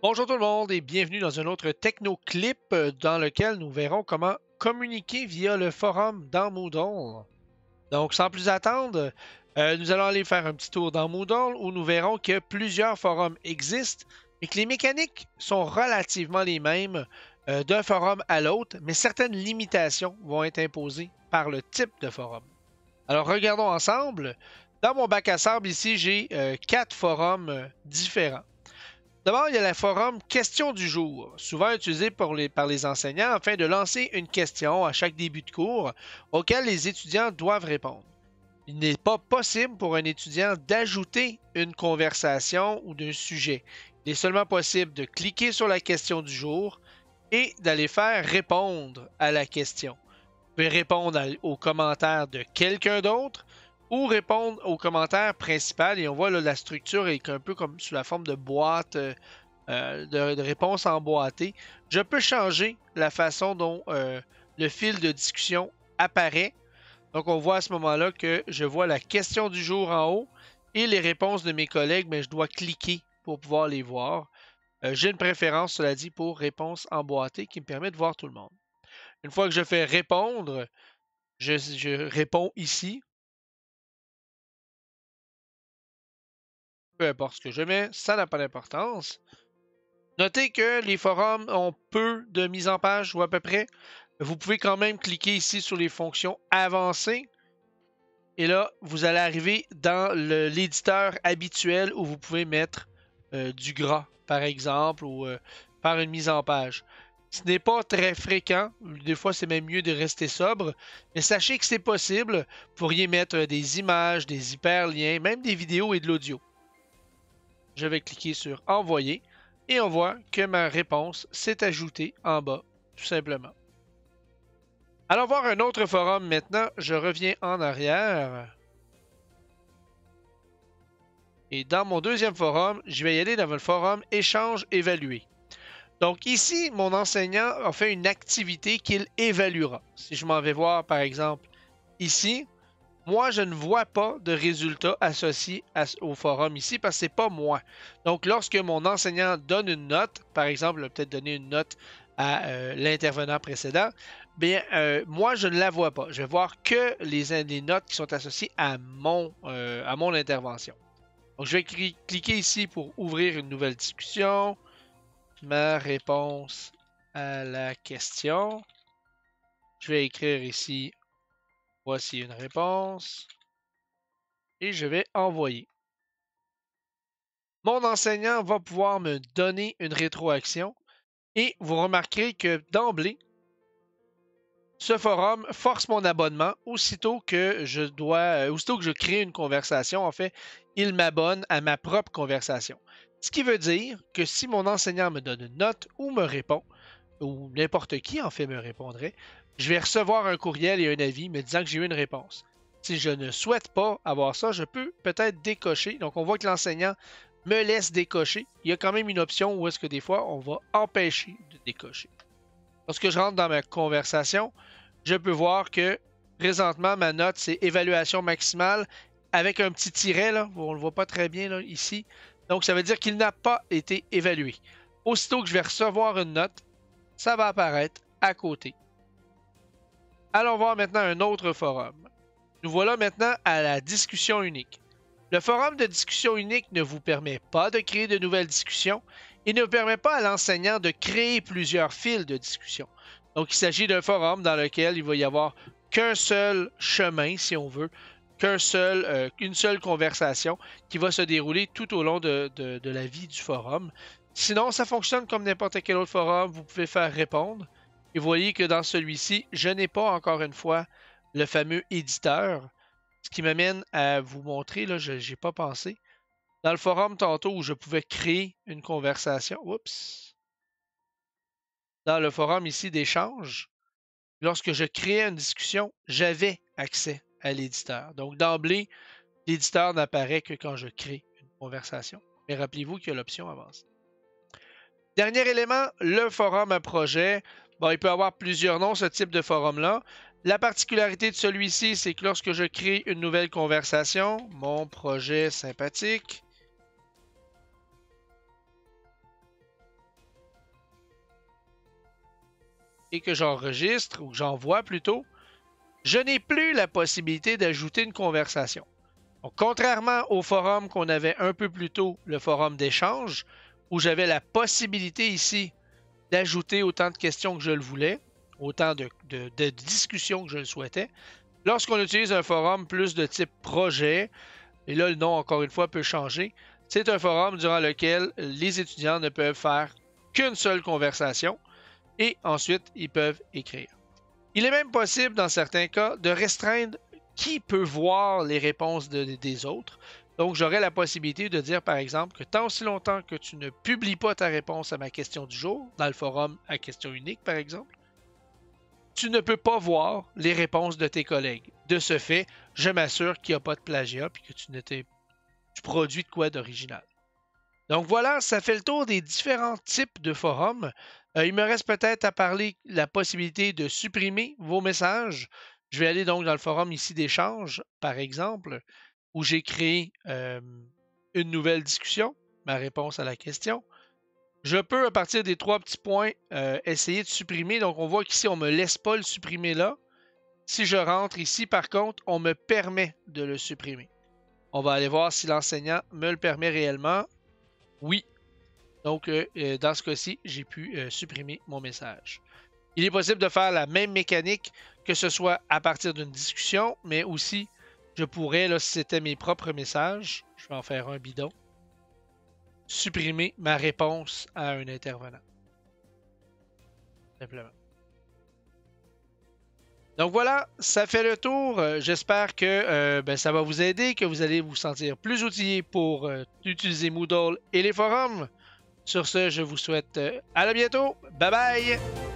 Bonjour tout le monde et bienvenue dans un autre Technoclip dans lequel nous verrons comment communiquer via le forum dans Moodle. Donc sans plus attendre, nous allons aller faire un petit tour dans Moodle où nous verrons que plusieurs forums existent et que les mécaniques sont relativement les mêmes d'un forum à l'autre, mais certaines limitations vont être imposées par le type de forum. Alors regardons ensemble. Dans mon bac à sable ici, j'ai 4 forums différents. D'abord, il y a le forum Question du jour, souvent utilisé par les enseignants afin de lancer une question à chaque début de cours auquel les étudiants doivent répondre. Il n'est pas possible pour un étudiant d'ajouter une conversation ou d'un sujet. Il est seulement possible de cliquer sur la question du jour et d'aller faire répondre à la question. Vous pouvez répondre aux commentaires de quelqu'un d'autre ou répondre aux commentaires principaux. Et on voit là, la structure est un peu comme sous la forme de boîte de réponses emboîtées. Je peux changer la façon dont le fil de discussion apparaît. Donc on voit à ce moment-là que je vois la question du jour en haut et les réponses de mes collègues, mais je dois cliquer pour pouvoir les voir. J'ai une préférence, cela dit, pour réponses emboîtées qui me permet de voir tout le monde. Une fois que je fais répondre, je réponds ici. Peu importe ce que je mets, ça n'a pas d'importance. Notez que les forums ont peu de mise en page ou à peu près. Vous pouvez quand même cliquer ici sur les fonctions avancées. Et là, vous allez arriver dans l'éditeur habituel où vous pouvez mettre du gras, par exemple, ou faire une mise en page. Ce n'est pas très fréquent. Des fois, c'est même mieux de rester sobre. Mais sachez que c'est possible. Vous pourriez mettre des images, des hyperliens, même des vidéos et de l'audio. Je vais cliquer sur Envoyer et on voit que ma réponse s'est ajoutée en bas, tout simplement. Allons voir un autre forum maintenant. Je reviens en arrière. Et dans mon deuxième forum, je vais y aller dans le forum Échange évalué. Donc ici, mon enseignant a fait une activité qu'il évaluera. Si je m'en vais voir, par exemple, ici, moi, je ne vois pas de résultats associés au forum ici parce que ce n'est pas moi. Donc, lorsque mon enseignant donne une note, par exemple, il a peut-être donné une note à l'intervenant précédent, bien, moi, je ne la vois pas. Je vais voir que les notes qui sont associées à mon intervention. Donc, je vais cliquer ici pour ouvrir une nouvelle discussion. Ma réponse à la question. Je vais écrire ici, voici une réponse. Et je vais envoyer. Mon enseignant va pouvoir me donner une rétroaction et vous remarquerez que d'emblée, ce forum force mon abonnement aussitôt que aussitôt que je crée une conversation. En fait, il m'abonne à ma propre conversation. Ce qui veut dire que si mon enseignant me donne une note ou me répond, ou n'importe qui en fait me répondrait, je vais recevoir un courriel et un avis me disant que j'ai eu une réponse. Si je ne souhaite pas avoir ça, je peux peut-être décocher. Donc, on voit que l'enseignant me laisse décocher. Il y a quand même une option où est-ce que des fois, on va empêcher de décocher. Lorsque je rentre dans ma conversation, je peux voir que présentement, ma note, c'est évaluation maximale avec un petit tiret, là. On ne le voit pas très bien là, ici. Donc, ça veut dire qu'il n'a pas été évalué. Aussitôt que je vais recevoir une note, ça va apparaître à côté. Allons voir maintenant un autre forum. Nous voilà maintenant à la discussion unique. Le forum de discussion unique ne vous permet pas de créer de nouvelles discussions et ne permet pas à l'enseignant de créer plusieurs fils de discussion. Donc, il s'agit d'un forum dans lequel il va y avoir qu'un seul chemin, si on veut, une seule conversation qui va se dérouler tout au long de la vie du forum. Sinon, ça fonctionne comme n'importe quel autre forum. Vous pouvez faire répondre. Et vous voyez que dans celui-ci, je n'ai pas encore une fois le fameux éditeur. Ce qui m'amène à vous montrer, là, je n'ai pas pensé. Dans le forum tantôt où je pouvais créer une conversation, oups, dans le forum ici d'échange, lorsque je créais une discussion, j'avais accès à l'éditeur. Donc d'emblée, l'éditeur n'apparaît que quand je crée une conversation. Mais rappelez-vous qu'il y a l'option avancée. Dernier élément, le forum à projet. Bon, il peut avoir plusieurs noms, ce type de forum-là. La particularité de celui-ci, c'est que lorsque je crée une nouvelle conversation, mon projet sympathique, et que j'enregistre, ou que j'envoie plutôt, je n'ai plus la possibilité d'ajouter une conversation. Donc, contrairement au forum qu'on avait un peu plus tôt, le forum d'échange, où j'avais la possibilité ici d'ajouter autant de questions que je le voulais, autant de discussions que je le souhaitais. Lorsqu'on utilise un forum plus de type projet, et là le nom encore une fois peut changer, c'est un forum durant lequel les étudiants ne peuvent faire qu'une seule conversation et ensuite ils peuvent écrire. Il est même possible dans certains cas de restreindre qui peut voir les réponses des autres. Donc, j'aurais la possibilité de dire, par exemple, que tant aussi longtemps que tu ne publies pas ta réponse à ma question du jour, dans le forum à question unique, par exemple, tu ne peux pas voir les réponses de tes collègues. De ce fait, je m'assure qu'il n'y a pas de plagiat et que tu produis de quoi d'original. Donc voilà, ça fait le tour des différents types de forums. Il me reste peut-être à parler de la possibilité de supprimer vos messages. Je vais aller donc dans le forum ici d'échange, par exemple, où j'ai créé une nouvelle discussion, ma réponse à la question. Je peux, à partir des 3 petits points, essayer de supprimer. Donc, on voit qu'ici, on ne me laisse pas le supprimer là. Si je rentre ici, par contre, on me permet de le supprimer. On va aller voir si l'enseignant me le permet réellement. Oui. Donc, dans ce cas-ci, j'ai pu supprimer mon message. Il est possible de faire la même mécanique, que ce soit à partir d'une discussion, mais aussi, je pourrais, là, si c'était mes propres messages, je vais en faire un bidon, supprimer ma réponse à un intervenant. Simplement. Donc voilà, ça fait le tour. J'espère que ça va vous aider, que vous allez vous sentir plus outillé pour utiliser Moodle et les forums. Sur ce, je vous souhaite à bientôt. Bye bye!